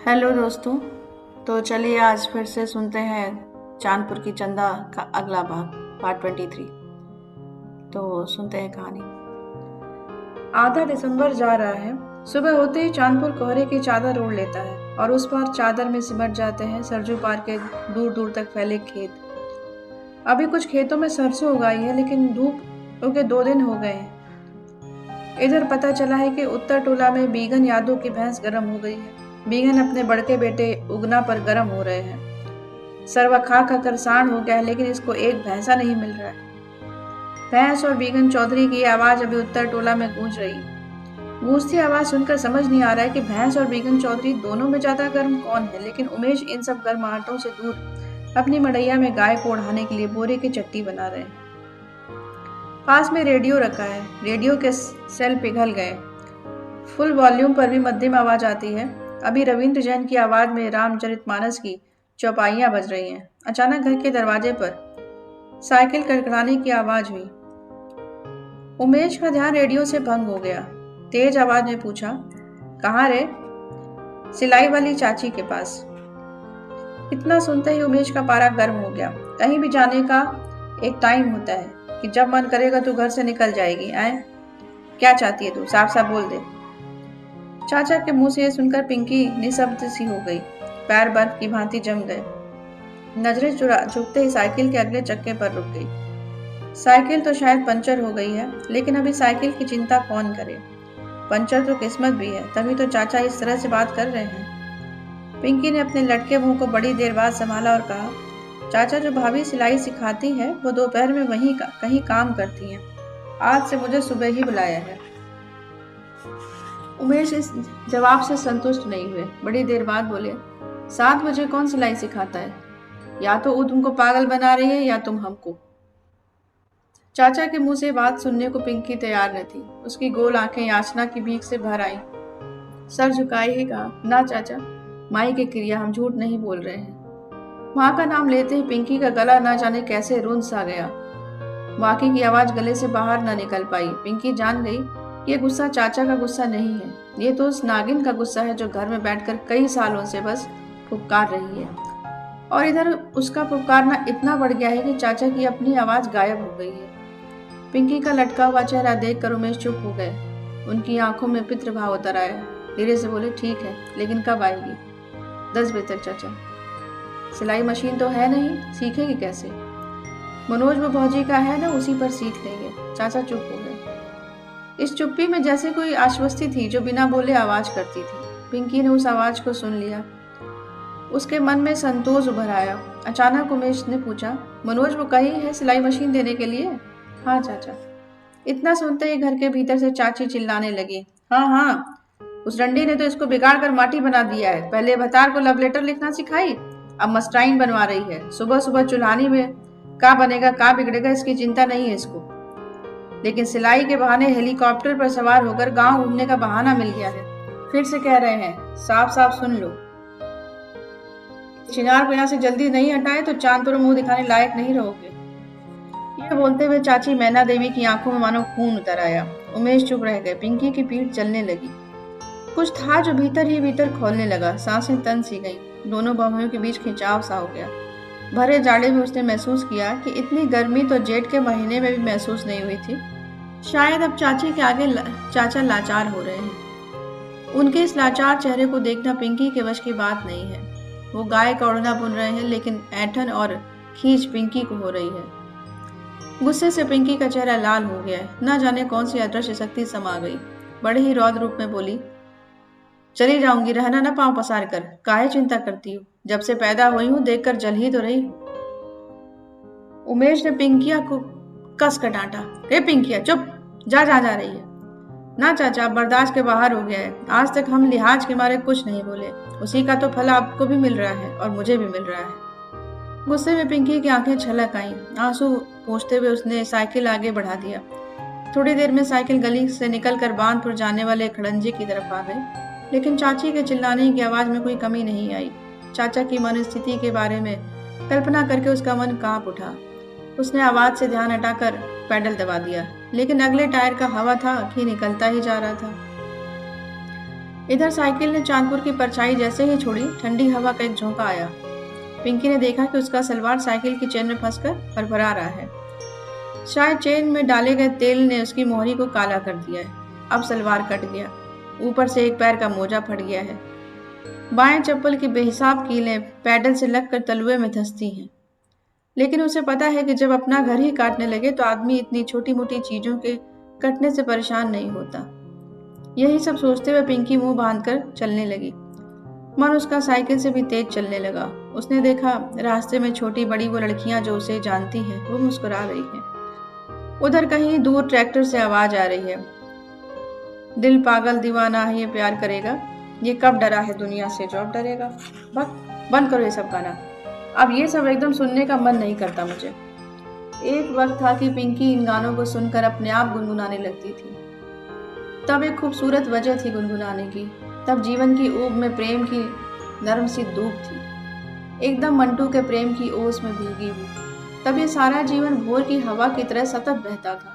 Hello दोस्तों। तो चलिए आज फिर से सुनते हैं चांदपुर की चंदा का अगला भाग पार्ट 23। तो सुनते हैं कहानी। आधा दिसंबर जा रहा है। सुबह होते ही चांदपुर कोहरे की चादर ओढ़ लेता है और उस पार चादर में सिमट जाते हैं सरजू पार के दूर दूर तक फैले खेत। अभी कुछ खेतों में सरसों उगाई है, लेकिन धूप उगे 2 दिन हो गए हैं। इधर पता चला है कि उत्तर टोला में बीगन यादव की भैंस गर्म हो गई है। बीगन अपने बड़के बेटे उगना पर गर्म हो रहे हैं। सरवा खा खा कर सांड हो गया है, लेकिन इसको एक भैंसा नहीं मिल रहा है। भैंस और बीगन चौधरी की आवाज अभी उत्तर टोला में गूंज रही है। गूंजती आवाज सुनकर समझ नहीं आ रहा है कि भैंस और बीगन चौधरी दोनों में ज्यादा गर्म कौन है, लेकिन उमेश इन सब गर्माहटों से दूर अपनी मड़ैया में गाय को ओढ़ाने के लिए बोरे की चट्टी बना रहे हैं। पास में रेडियो रखा है। रेडियो के सेल पिघल गए। फुल वॉल्यूम पर भी मध्यम आवाज आती है। अभी रविंद्र जैन की आवाज में रामचरितमानस की चौपाइयां बज रही हैं। अचानक घर के दरवाजे पर साइकिल कड़कड़ाने की आवाज हुई। उमेश का ध्यान रेडियो से भंग हो गया। तेज आवाज में पूछा, कहाँ रे? सिलाई वाली चाची के पास। इतना सुनते ही उमेश का पारा गर्म हो गया। कहीं भी जाने का एक टाइम होता है कि जब मन करेगा तो घर से निकल जाएगी। आए, क्या चाहती है तू? साफ साफ बोल दे। चाचा के मुंह से ये सुनकर पिंकी निशब्द सी हो गई। पैर बर्फ की भांति जम गए। नजरें झुकते ही साइकिल के अगले चक्के पर रुक गई। साइकिल तो शायद पंचर हो गई है, लेकिन अभी साइकिल की चिंता कौन करे। पंचर तो किस्मत भी है, तभी तो चाचा इस तरह से बात कर रहे हैं। पिंकी ने अपने लटके मुंह को बड़ी देर बाद संभाला और कहा, चाचा, जो भाभी सिलाई सिखाती है वो दोपहर में कहीं काम करती हैं। आज से मुझे सुबह ही बुलाया है। उमेश इस जवाब से संतुष्ट नहीं हुए। बड़ी देर बाद बोले, 7 बजे कौन सिलाई सिखाता है? या तो वो तुमको पागल बना रही है या तुम हमको। चाचा के मुंह से बात सुनने को पिंकी तैयार न थी। उसकी गोल आंखें याचना की भीख से भर आई। सर झुकाए ही कहा, ना चाचा, माई के क्रिया, हम झूठ नहीं बोल रहे हैं। माँ का नाम लेते ही पिंकी का गला ना जाने कैसे रुंध सा गया। बाकी की आवाज गले से बाहर न निकल पाई। पिंकी जान गई, ये गुस्सा चाचा का गुस्सा नहीं है। ये तो उस नागिन का गुस्सा है जो घर में बैठकर कई सालों से बस फुफकार रही है। और इधर उसका फुफकारना इतना बढ़ गया है कि चाचा की अपनी आवाज गायब हो गई है। पिंकी का लटका हुआ चेहरा देखकर उमेश चुप हो गए। उनकी आंखों में पितृभाव उतर आया। धीरे से बोले, ठीक है, लेकिन कब आएगी? 10 बजे तक चाचा। सिलाई मशीन तो है नहीं, सीखेगी कैसे? मनोज वो भौजी का है ना, उसी पर सीख लेंगे। चाचा चुप हो गए। इस चुप्पी में जैसे कोई आश्वस्ति थी जो बिना बोले आवाज करती थी। पिंकी ने उस आवाज को सुन लिया। उसके मन में संतोष उभर आया। अचानक उमेश ने पूछा, मनोज वो कही है सिलाई मशीन देने के लिए? हाँ चाचा। इतना सुनते ही घर के भीतर से चाची चिल्लाने लगी, हाँ हाँ, उस रंडी ने तो इसको बिगाड़ कर माटी बना दिया है। पहले भतार को लव लेटर लिखना सिखाई, अब मस्टाइन बनवा रही है। सुबह सुबह चुल्हानी में का बनेगा का बिगड़ेगा इसकी चिंता नहीं है इसको, लेकिन सिलाई के बहाने हेलीकॉप्टर पर सवार होकर गांव घूमने का बहाना मिल गया है। फिर से कह रहे हैं, साफ साफ सुन लो, चिनार को यहाँ से जल्दी नहीं हटाए तो चांद पर मुंह दिखाने लायक नहीं रहोगे। यह बोलते हुए चाची मैना देवी की आंखों में मानो खून उतर आया। उमेश चुप रह गए। पिंकी की पीठ चलने लगी। कुछ था जो भीतर ही भीतर खोलने लगा। सांसें तन सी गईं। दोनों बाहों के बीच खिंचाव सा हो गया। भरे जाड़े में उसने महसूस किया कि इतनी गर्मी तो जेठ के महीने में भी महसूस नहीं हुई थी। शायद अब चाची के आगे चाचा लाचार हो रहे हैं। उनके इस लाचार चेहरे को देखना पिंकी के वश की बात नहीं है। वो गाय का ओढ़ना बुन रहे हैं, लेकिन ऐंठन और खींच पिंकी को हो रही है। गुस्से से पिंकी का चेहरा लाल हो गया है। न जाने कौन सी अदृश्य शक्ति समा गई। बड़े ही रौद्र रूप में बोली, चली जाऊंगी, रहना न पांव पसार कर। काहे चिंता करती हूँ? जब से पैदा हुई हूँ देखकर जल ही तो रही। उमेश ने पिंकिया को कस कर डांटा, हे पिंकिया चुप, जा रही है। ना चाचा, बर्दाश्त के बाहर हो गया है। आज तक हम लिहाज के मारे कुछ नहीं बोले। उसी का तो फल आपको भी मिल रहा है और मुझे भी मिल रहा है। गुस्से में पिंकी की आंखें छलक आईं। आंसू पोंछते हुए उसने साइकिल आगे बढ़ा दिया। थोड़ी देर में साइकिल गली से निकलकर बांधपुर जाने वाले खड़ंजे की तरफ आ गई, लेकिन चाची के चिल्लाने की आवाज में कोई कमी नहीं आई। चाचा की मनस्थिति के बारे में कल्पना करके उसका मन कांप उठा। उसने आवाज से ध्यान हटाकर पैडल दबा दिया, लेकिन अगले टायर का हवा था कि निकलता ही जा रहा था। इधर साइकिल ने चांदपुर की परछाई जैसे ही छोड़ी, ठंडी हवा का एक झोंका आया। पिंकी ने देखा कि उसका सलवार साइकिल की चेन में फंसकर फरफरा रहा है। शायद चेन में डाले गए तेल ने उसकी मोहरी को काला कर दिया है। अब सलवार कट गया, ऊपर से एक पैर का मोजा फट गया है। बाएं चप्पल की बेहिसाब कीलें पैडल से लगकर तलुए में धंसती हैं। लेकिन उसे पता है कि जब अपना घर ही काटने लगे तो आदमी इतनी छोटी मोटी चीजों के कटने से परेशान नहीं होता। यही सब सोचते हुए पिंकी मुंह बांधकर चलने लगी। मन उसका साइकिल से भी तेज चलने लगा। उसने देखा रास्ते में छोटी बड़ी वो लड़कियां जो उसे जानती हैं वो मुस्कुरा रही हैं। उधर कहीं दूर ट्रैक्टर से आवाज आ रही है, दिल पागल दीवाना है ये प्यार करेगा, ये कब डरा है दुनिया से जो अब डरेगा। बंद करो ये सब गाना, अब ये सब एकदम सुनने का मन नहीं करता मुझे। एक वक्त था कि पिंकी इन गानों को सुनकर अपने आप गुनगुनाने लगती थी। तब एक खूबसूरत वजह थी गुनगुनाने की। तब जीवन की ऊब में प्रेम की नरम सी धूप थी, एकदम मंटू के प्रेम की ओस में भीगी हुई। तब ये सारा जीवन भोर की हवा की तरह सतत बहता था।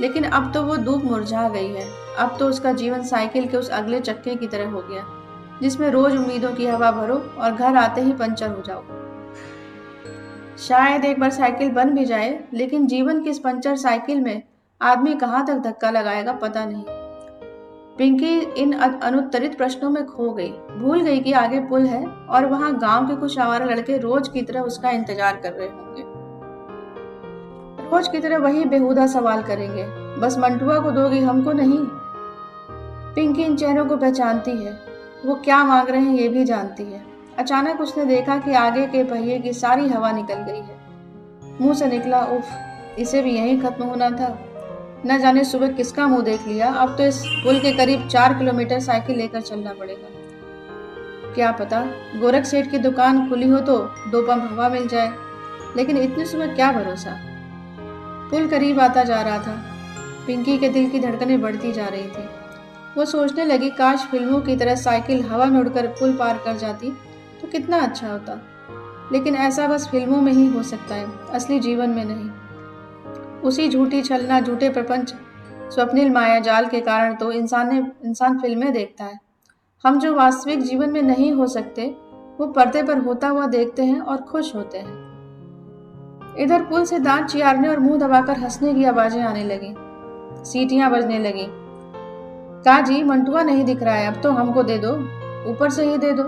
लेकिन अब तो वो धूप मुरझा गई है। अब तो उसका जीवन साइकिल के उस अगले चक्के की तरह हो गया, जिसमें रोज उम्मीदों की हवा भरो और घर आते ही पंचर हो जाओ। शायद एक बार साइकिल बन भी जाए, लेकिन जीवन की इस पंचर साइकिल में आदमी कहाँ तक धक्का लगाएगा पता नहीं। पिंकी इन अनुत्तरित प्रश्नों में खो गई, भूल गई कि आगे पुल है और वहां गांव के कुछ आवारा लड़के रोज की तरह उसका इंतजार कर रहे होंगे। रोज की तरह वही बेहुदा सवाल करेंगे, बस मंटुआ को दोगी हमको नहीं। पिंकी इन चेहरों को पहचानती है, वो क्या मांग रहे हैं ये भी जानती है। अचानक उसने देखा कि आगे के पहिए की सारी हवा निकल गई है। मुंह से निकला, उफ, इसे भी यहीं खत्म होना था। न जाने सुबह किसका मुंह देख लिया। अब तो इस पुल के करीब 4 किलोमीटर साइकिल लेकर चलना पड़ेगा। क्या पता गोरख सेठ की दुकान खुली हो तो 2 पंप हवा मिल जाए, लेकिन इतनी सुबह क्या भरोसा। पुल करीब आता जा रहा था। पिंकी के दिल की धड़कनें बढ़ती जा रही थी। वो सोचने लगी काश फिल्मों की तरह साइकिल हवा में उड़कर पुल पार कर जाती तो कितना अच्छा होता। लेकिन ऐसा बस फिल्मों में ही हो सकता है, असली जीवन में नहीं। उसी झूठी छलना, झूठे प्रपंच, स्वप्निल मायाजाल के कारण तो इंसान फिल्में देखता है। हम जो वास्तविक जीवन में नहीं हो सकते वो पर्दे पर होता हुआ देखते हैं और खुश होते हैं। इधर पुल से दांत चियारने और मुंह दबाकर हंसने की आवाजें आने लगी, सीटियां बजने लगी। काजी मंटुआ नहीं दिख रहा है, अब तो हमको दे दो, ऊपर से ही दे दो।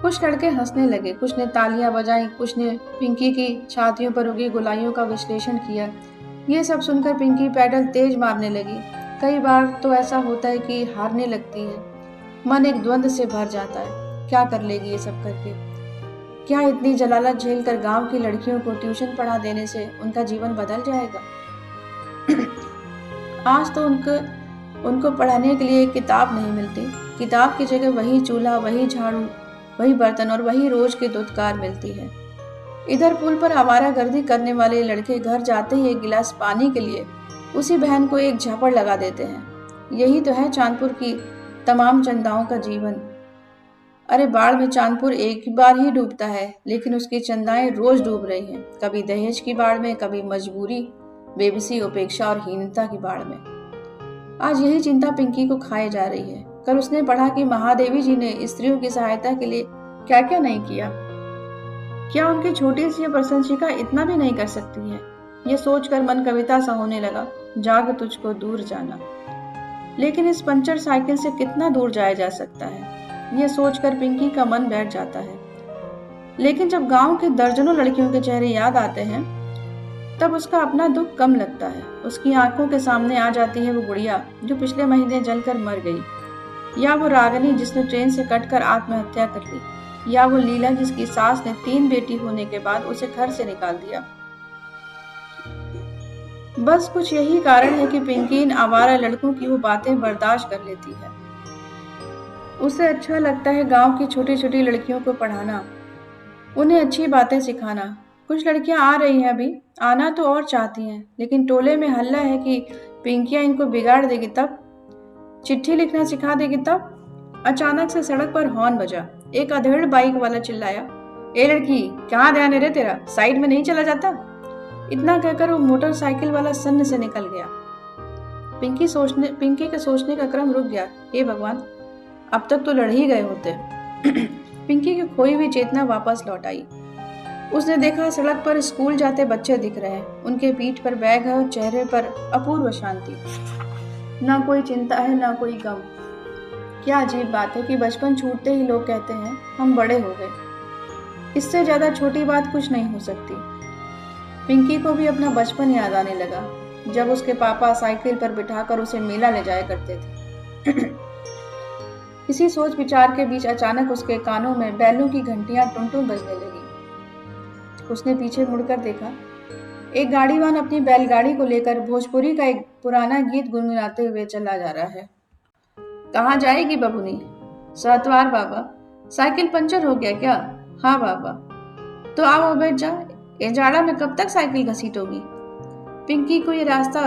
कुछ लड़के हंसने लगे, कुछ ने तालियां बजाई, कुछ ने पिंकी की छातियों पर उगी गोलाइयों का विश्लेषण किया। ये सब सुनकर पिंकी पैडल तेज मारने लगी। कई बार तो ऐसा होता है कि हारने लगती है, मन एक द्वंद से भर जाता है। क्या कर लेगी ये सब करके? क्या इतनी जलालत झेलकर गांव की लड़कियों को ट्यूशन पढ़ा देने से उनका जीवन बदल जाएगा? आज तो उनको पढ़ाने के लिए एक किताब नहीं मिलती। किताब की जगह वही चूल्हा, वही झाड़ू, वही बर्तन और वही रोज की दुत्कार मिलती है। इधर पुल पर आवारागर्दी करने वाले लड़के घर जाते ही एक गिलास पानी के लिए उसी बहन को एक झापड़ लगा देते हैं। यही तो है चांदपुर की तमाम चंदाओं का जीवन। अरे बाढ़ में चांदपुर एक बार ही डूबता है, लेकिन उसकी चंदाएं रोज डूब रही हैं। कभी दहेज की बाढ़ में, कभी मजबूरी, बेबसी, उपेक्षा और हीनता की बाढ़ में। आज यही चिंता पिंकी को खाए जा रही है। कल उसने पढ़ा कि महादेवी जी ने स्त्रियों की सहायता के लिए क्या क्या नहीं किया। क्या उनकी छोटी सी प्रशंसिका इतना भी नहीं कर सकती है? ये सोचकर मन कविता सा होने लगा, जाग तुझको दूर जाना। लेकिन इस पंचर साइकिल से कितना दूर जाया जा सकता है, ये सोचकर पिंकी का मन बैठ जाता है। लेकिन जब गांव के दर्जनों लड़कियों के चेहरे याद आते हैं तब उसका अपना दुख कम लगता है। उसकी आंखों के सामने आ जाती है वो गुड़िया जो पिछले महीने जलकर मर गई, या वो रागनी जिसने ट्रेन से कटकर आत्महत्या कर ली, या वो लीला जिसकी सास ने 3 बेटी होने के बाद उसे घर से निकाल दिया। बस कुछ यही कारण है कि पिंकी इन आवारा लड़कों की वो बातें बर्दाश्त कर लेती है। उसे अच्छा लगता है गांव की छोटी छोटी लड़कियों को पढ़ाना, उन्हें अच्छी बातें सिखाना। कुछ लड़कियां आ रही हैं, अभी आना तो और चाहती हैं, लेकिन टोले में हल्ला है कि पिंकियां इनको बिगाड़ देगी, तब चिट्ठी लिखना सिखा देगी तब। अचानक से सड़क पर हॉर्न बजा। एक अधेड़ बाइक वाला चिल्लाया, ए लड़की, कहाँ ध्यान है रे तेरा, साइड में नहीं चला जाता? इतना कहकर वो मोटरसाइकिल वाला सन्न से निकल गया। पिंकी के सोचने का क्रम रुक गया। हे भगवान, अब तक तो लड़ ही गए होते। पिंकी की खोई हुई चेतना वापस लौट आई। उसने देखा सड़क पर स्कूल जाते बच्चे दिख रहे हैं। उनके पीठ पर बैग है और चेहरे पर अपूर्व शांति। ना कोई चिंता है ना कोई गम। क्या अजीब बात है कि बचपन छूटते ही लोग कहते हैं हम बड़े हो गए। इससे ज्यादा छोटी बात कुछ नहीं हो सकती। पिंकी को भी अपना बचपन याद आने लगा, जब उसके पापा साइकिल पर बिठाकर उसे मेला ले जाया करते थे। इसी सोच विचार के बीच अचानक उसके कानों में बैलों की घंटियां टुन-टुन बजने लगी। उसने पीछे मुड़कर देखा। एक गाड़ीवान अपनी बैलगाड़ी को लेकर भोजपुरी का एक पुराना गीत गुनगुनाते हुए चला जा रहा है। कहाँ जाएगी बबुनी? सहतवार बाबा। साइकिल पंचर हो गया क्या? हाँ बाबा। तो आओ बैठ जा। ये जाड़ा में कब तक साइकिल घसीटोगी? पिंकी को ये रास्ता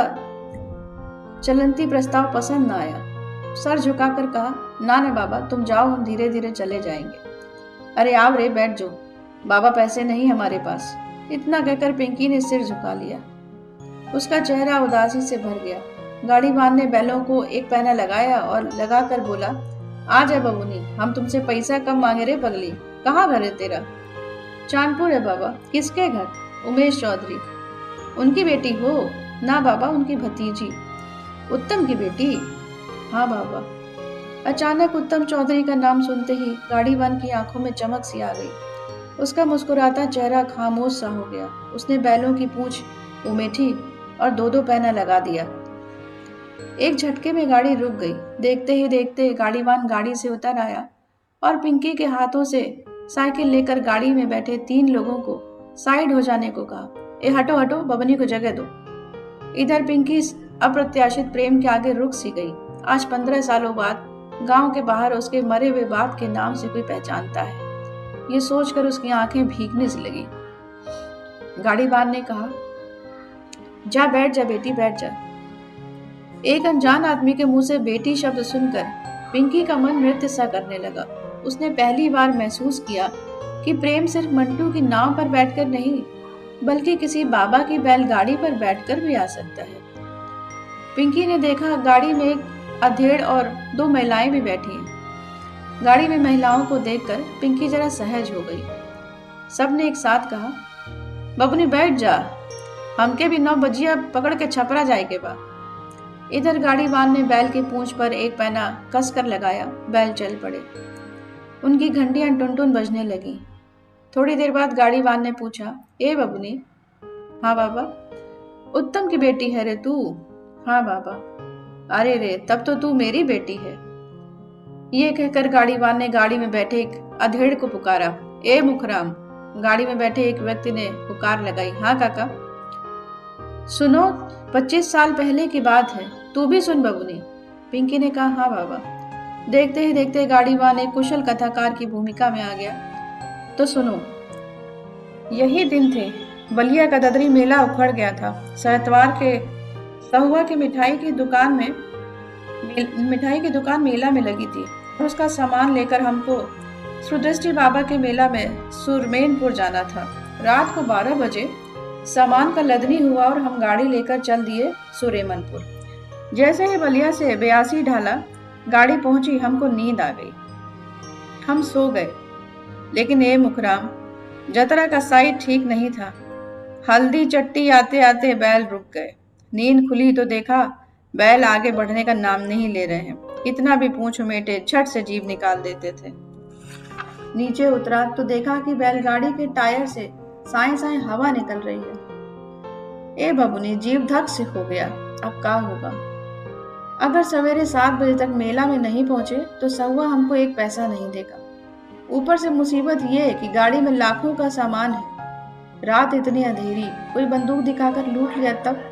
चलंती प्रस्ताव पसंद न आया। सर झुकाकर कहा, ना ना बाबा, तुम जाओ, हम धीरे धीरे चले जाएंगे। अरे आओ रे, बैठ जाओ। बाबा, पैसे नहीं हमारे पास। इतना कहकर पिंकी ने सिर झुका लिया। उसका चेहरा उदासी से भर गया। गाड़ीवान ने बैलों को एक पैना लगाया और लगाकर बोला, आ जा बबुनी, हम तुमसे पैसा कम मांगे रे पगली। कहाँ घर है तेरा? चांदपुर है बाबा। किसके घर? उमेश चौधरी। उनकी बेटी हो? ना बाबा, उनकी भतीजी। उत्तम की बेटी? हाँ बाबा। अचानक उत्तम चौधरी का नाम सुनते ही गाड़ीवान की आंखों में चमक सी आ गई। उसका मुस्कुराता चेहरा खामोश सा हो गया। उसने बैलों की पूंछ उमेठी और दो दो पैना लगा दिया। एक झटके में गाड़ी रुक गई। देखते ही देखते गाड़ीवान गाड़ी से उतर आया और पिंकी के हाथों से साइकिल लेकर गाड़ी में बैठे 3 लोगों को साइड हो जाने को कहा। ए हटो हटो, बबनी को जगह दो। इधर पिंकी अप्रत्याशित प्रेम के आगे रुक सी गई। आज 15 सालों बाद गांव के बाहर उसके मरे हुए बाप के नाम से कोई पहचानता है। ये सोचकर उसकी आंखें भीगने से लगी। गाड़ीवान ने कहा, जा बैठ जा बेटी, बैठ जा। एक अनजान आदमी के मुंह से बेटी शब्द सुनकर पिंकी का मन नृत्य सा करने लगा। उसने पहली बार महसूस किया कि प्रेम सिर्फ मंटू की नाव पर बैठकर नहीं, बल्कि किसी बाबा की बैलगाड़ी पर बैठकर भी आ सकता है। पिंकी ने देखा गाड़ी में एक अधेड़ और 2 महिलाएं भी बैठी हैं। गाड़ी में महिलाओं को देखकर पिंकी जरा सहज हो गई। सबने एक साथ कहा, बबनी बैठ जा, हमके भी 9 बजिया पकड़ के छपरा जाए के बा। इधर गाड़ीवान ने बैल की पूंछ पर एक पैना कसकर लगाया। बैल चल पड़े। उनकी घंटियां टुन-टुन बजने लगी। थोड़ी देर बाद गाड़ीवान ने पूछा, ए बबनी? हाँ बाबा। उत्तम की बेटी है रे तू? हाँ बाबा। अरे रे, तब तो तू मेरी बेटी है। ये कहकर गाड़ीवान ने गाड़ी में बैठे एक अधेड़ को पुकारा, ए मुखराम। गाड़ी में बैठे एक व्यक्ति ने पुकार लगाई, हाँ काका। सुनो, 25 साल पहले की बात है, तू भी सुन बबुनी। पिंकी ने कहा, हाँ बाबा। देखते ही देखते गाड़ीवान एक कुशल कथाकार की भूमिका में आ गया। तो सुनो, यही दिन थे, बलिया का ददरी मेला उखड़ गया था। सहतवार के सहुआ की मिठाई की दुकान मेला में लगी थी और उसका सामान लेकर हमको सुदृष्टि बाबा के मेला में सुरमेनपुर जाना था। रात को 12 बजे सामान का लदनी हुआ और हम गाड़ी लेकर चल दिए सुरेमनपुर। जैसे ही बलिया से 82 ढाला गाड़ी पहुंची, हमको नींद आ गई। हम सो गए। लेकिन ए मुखराम, जतरा का साइड ठीक नहीं था। हल्दी चट्टी आते आते बैल रुक गए। नींद खुली तो देखा बैल आगे बढ़ने का नाम नहीं ले रहे हैं। इतना भी पूंछ उमेटे झट से जीभ निकाल देते थे। नीचे उतरा तो देखा कि बैलगाड़ी के टायर से साए साए हवा निकल रही है। ए बबुनी, जीभ धक से हो गया। अब क्या होगा? अगर सवेरे 7 बजे तक मेला में नहीं पहुंचे तो सहुआ हमको 1 पैसा नहीं देगा। ऊपर से मुसीबत ये है कि गाड़ी में लाखों का सामान है। रात इतनी अंधेरी, कोई बंदूक दिखाकर लूट लिया तब?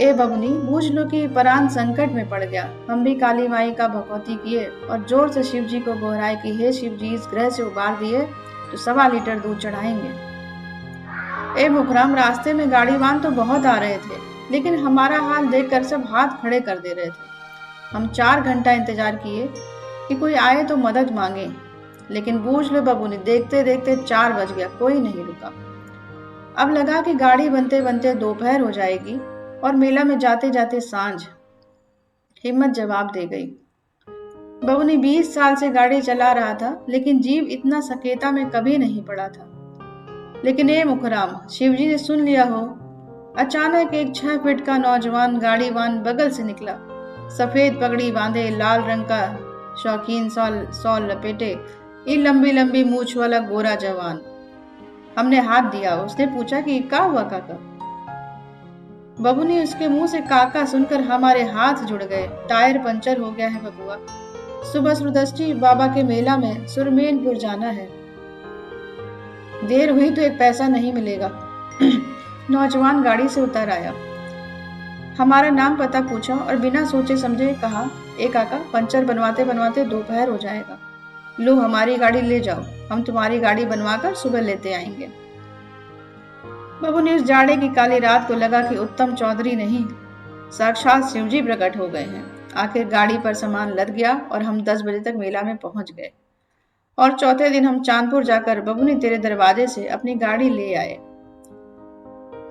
ए बबनी, बूझ लो कि परान संकट में पड़ गया। हम भी काली माई का भगवती किए और जोर से शिव जी को गोहराए कि हे शिव जी, इस ग्रह से उबार दिए तो 1.25 लीटर दूध चढ़ाएंगे। ए मुखराम, रास्ते में गाड़ीवान तो बहुत आ रहे थे, लेकिन हमारा हाल देखकर सब हाथ खड़े कर दे रहे थे। हम 4 घंटा इंतजार किए कि कोई आए तो मदद मांगे, लेकिन बूझ लो बबूनी, देखते देखते 4 बज गया, कोई नहीं रुका। अब लगा कि गाड़ी बनते बनते दोपहर हो जाएगी और मेला में जाते जाते सांझ। हिम्मत जवाब दे गई, बबुनी 20 साल से गाड़ी चला रहा था, लेकिन जीव इतना सकेता में कभी नहीं पड़ा था। लेकिन ए मुखराम, शिवजी ने सुन लिया हो। अचानक एक 6 फीट का नौजवान गाड़ीवान बगल से निकला। सफेद पगड़ी बांधे, लाल रंग का शौकीन सॉल लपेटे, एक लंबी लंबी मूछ वाला गोरा जवान। हमने हाथ दिया। उसने पूछा कि क्या हुआ काका। बबू ने उसके मुंह से काका सुनकर हमारे हाथ जुड़ गए। टायर पंचर हो गया है बबुआ। सुबह सुरदष्टि बाबा के मेला में सुरमेनपुर जाना है। देर हुई तो एक पैसा नहीं मिलेगा। नौजवान गाड़ी से उतर आया, हमारा नाम पता पूछा और बिना सोचे समझे कहा, ए काका, पंचर बनवाते बनवाते दोपहर हो जाएगा। लो हमारी गाड़ी ले जाओ, हम तुम्हारी गाड़ी बनवाकर सुबह लेते आएंगे। बाबू ने उस जाड़े की काली रात को लगा कि उत्तम चौधरी नहीं, साक्षात शिवजी प्रकट हो गए हैं। आखिर गाड़ी पर सामान लद गया और हम 10 बजे तक मेला में पहुंच गए। और चौथे दिन हम चांदपुर जाकर बबुनी तेरे दरवाजे से अपनी गाड़ी ले आए।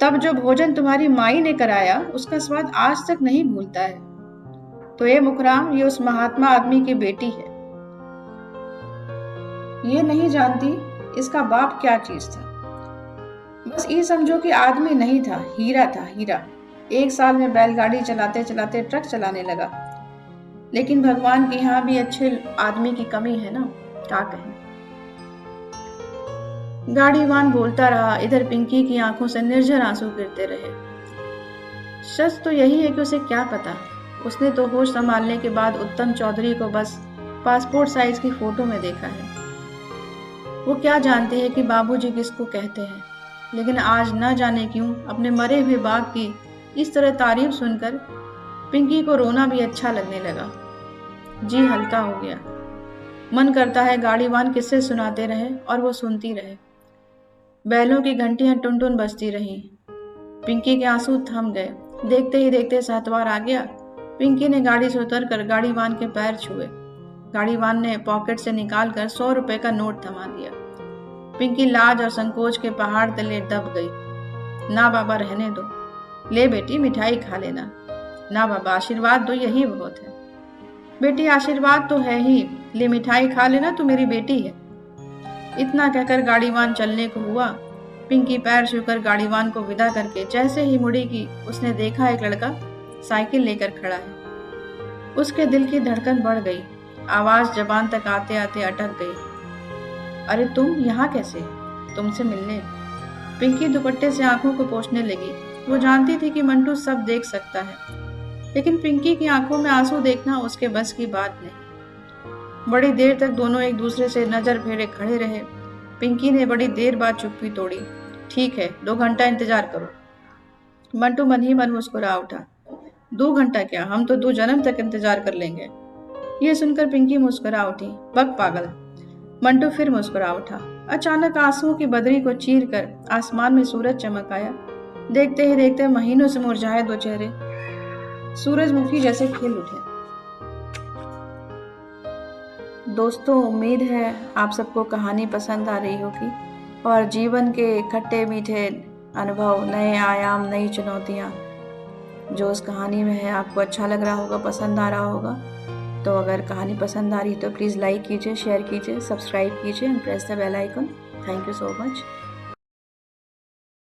तब जो भोजन तुम्हारी माई ने कराया, उसका स्वाद आज तक नहीं भूलता है। तो ये मुखराम, ये उस महात्मा आदमी की बेटी है। ये नहीं जानती इसका बाप क्या चीज था। बस ये समझो कि आदमी नहीं था, हीरा था, हीरा। 1 साल में बैलगाड़ी चलाते चलाते ट्रक चलाने लगा। लेकिन भगवान के यहाँ भी अच्छे आदमी की कमी है ना, क्या कहें। गाड़ीवान बोलता रहा। इधर पिंकी की आंखों से निर्झर आंसू गिरते रहे। सच तो यही है कि उसे क्या पता। उसने तो होश संभालने के बाद उत्तम चौधरी को बस पासपोर्ट साइज की फोटो में देखा है। वो क्या जानती है कि बाबूजी किसको कहते हैं। लेकिन आज न जाने क्यों अपने मरे हुए बाप की इस तरह तारीफ सुनकर पिंकी को रोना भी अच्छा लगने लगा। जी हल्का हो गया। मन करता है गाड़ीवान किस्से सुनाते रहे और वो सुनती रहे। बैलों की घंटियां टुन टुन बजती रहीं। पिंकी के आंसू थम गए। देखते ही देखते सातवार आ गया। पिंकी ने गाड़ी से उतरकर गाड़ीवान के पैर छुए। गाड़ीवान ने पॉकेट से निकालकर 100 रुपए का नोट थमा दिया। पिंकी लाज और संकोच के पहाड़ तले दब गई। ना बाबा, रहने दो। ले बेटी, मिठाई खा लेना। ना बाबा, आशीर्वाद दो, यही बहुत है। बेटी, आशीर्वाद तो है ही, ले मिठाई खा लेना, तू मेरी बेटी है। इतना कहकर गाड़ीवान चलने को हुआ। पिंकी पैर छूकर गाड़ीवान को विदा करके जैसे ही मुड़ी कि उसने देखा एक लड़का साइकिल लेकर खड़ा है। उसके दिल की धड़कन बढ़ गई। आवाज जबान तक आते आते अटक गई। अरे तुम यहाँ कैसे? तुमसे मिलने। पिंकी दुपट्टे से आंखों को पोंछने लगी। वो जानती थी कि मंटू सब देख सकता है, लेकिन पिंकी की आंखों में आंसू देखना उसके बस की बात नहीं। बड़ी देर तक दोनों एक दूसरे से नजर फेरे खड़े रहे। पिंकी ने बड़ी देर बाद चुप्पी तोड़ी। ठीक है, 2 घंटा इंतजार करो। मंटू मन ही मन मुस्कुरा उठा। 2 घंटा क्या, हम तो 2 जन्म तक इंतजार कर लेंगे। ये सुनकर पिंकी मुस्कुरा उठी। बक पागल। मंटू फिर मुस्कुरा उठा। अचानक आंसुओं की बदरी को चीर कर आसमान में सूरज चमक आया। देखते ही देखते महीनों से मुरझाए 2 चेहरे सूरजमुखी जैसे खिल उठे। दोस्तों, उम्मीद है आप सबको कहानी पसंद आ रही होगी और जीवन के खट्टे मीठे अनुभव, नए आयाम, नई चुनौतियाँ जो उस कहानी में है आपको अच्छा लग रहा होगा, पसंद आ रहा होगा। तो अगर कहानी पसंद आ रही तो प्लीज़ लाइक कीजिए, शेयर कीजिए, सब्सक्राइब कीजिए and press the bell icon. Thank you so much.